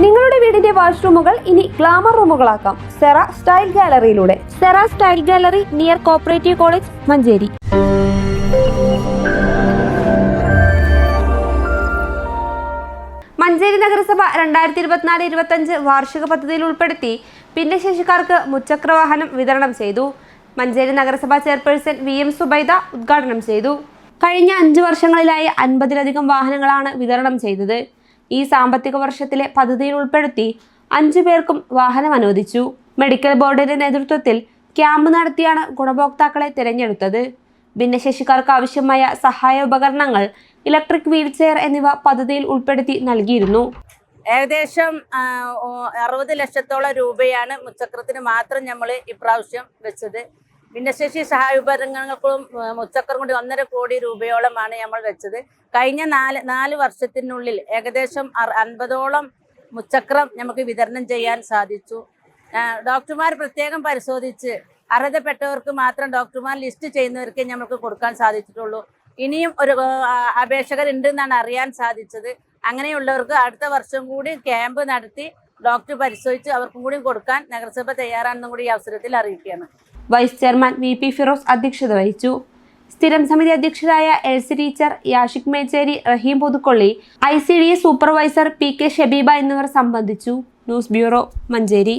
നിങ്ങളുടെ വീടിന്റെ വാഷ്റൂമുകൾ ഇനി ഗ്ലാമർ റൂമുകളാക്കാം സെറ സ്റ്റൈൽ ഗാലറിയിലൂടെ. Sera style gallery near cooperative college, Manjeri. Manjeri നഗരസഭ 2024-25 വാർഷിക പദ്ധതിയിൽ ഉൾപ്പെടുത്തി ഭിന്നശേഷിക്കാർക്ക് മുച്ചക്ര വാഹനം വിതരണം ചെയ്തു. മഞ്ചേരി നഗരസഭ ചെയർപേഴ്സൺ VM സുബൈദ ഉദ്ഘാടനം ചെയ്തു. കഴിഞ്ഞ 5 വർഷങ്ങളിലായി 50-ലധികം വാഹനങ്ങളാണ് വിതരണം ചെയ്തത്. ഈ സാമ്പത്തിക വർഷത്തിലെ പദ്ധതിയിൽ ഉൾപ്പെടുത്തി 5 പേർക്കും വാഹനം അനുവദിച്ചു. മെഡിക്കൽ ബോർഡിന്റെ നേതൃത്വത്തിൽ ക്യാമ്പ് നടത്തിയാണ് ഗുണഭോക്താക്കളെ തിരഞ്ഞെടുത്തത്. ഭിന്നശേഷിക്കാർക്ക് ആവശ്യമായ സഹായ ഉപകരണങ്ങൾ, ഇലക്ട്രിക് വീൽ ചെയർ എന്നിവ പദ്ധതിയിൽ ഉൾപ്പെടുത്തി നൽകിയിരുന്നു. ഏകദേശം 60 ലക്ഷത്തോളം രൂപയാണ് മുച്ചക്രത്തിന് മാത്രം നമ്മൾ ഇപ്രാവശ്യം വെച്ചത്. ഭിന്നശേഷി സഹായ ഉപകരണങ്ങൾക്കും മുച്ചക്രം കൊണ്ട് 1.5 കോടി രൂപയോളമാണ് നമ്മൾ വെച്ചത്. കഴിഞ്ഞ 4 വർഷത്തിനുള്ളിൽ ഏകദേശം 50ഓളം മുച്ചക്രം നമുക്ക് വിതരണം ചെയ്യാൻ സാധിച്ചു. ഡോക്ടർമാർ പ്രത്യേകം പരിശോധിച്ച് അർഹതപ്പെട്ടവർക്ക് മാത്രം ഡോക്ടർമാർ ലിസ്റ്റ് ചെയ്യുന്നവർക്ക് നമുക്ക് കൊടുക്കാൻ സാധിച്ചിട്ടുള്ളൂ. ഇനിയും ഒരു അപേക്ഷകരുണ്ടെന്നാണ് അറിയാൻ സാധിച്ചത്. അങ്ങനെയുള്ളവർക്ക് അടുത്ത വർഷം കൂടി ക്യാമ്പ് നടത്തി ഡോക്ടർ പരിശോധിച്ച് അവർക്കും കൂടി കൊടുക്കാൻ നഗരസഭ തയ്യാറാണെന്നും കൂടി ഈ അവസരത്തിൽ അറിയിക്കുകയാണ്. വൈസ് ചെയർമാൻ VP ഫിറോസ് അധ്യക്ഷത വഹിച്ചു. സ്ഥിരം സമിതി അധ്യക്ഷരായ Elsy teacher, Yashik Mecheri, Raheem Puthukkolli, ICDS supervisor PK Shabeeba എന്നിവർ സംബന്ധിച്ചു. News bureau, Manjeri.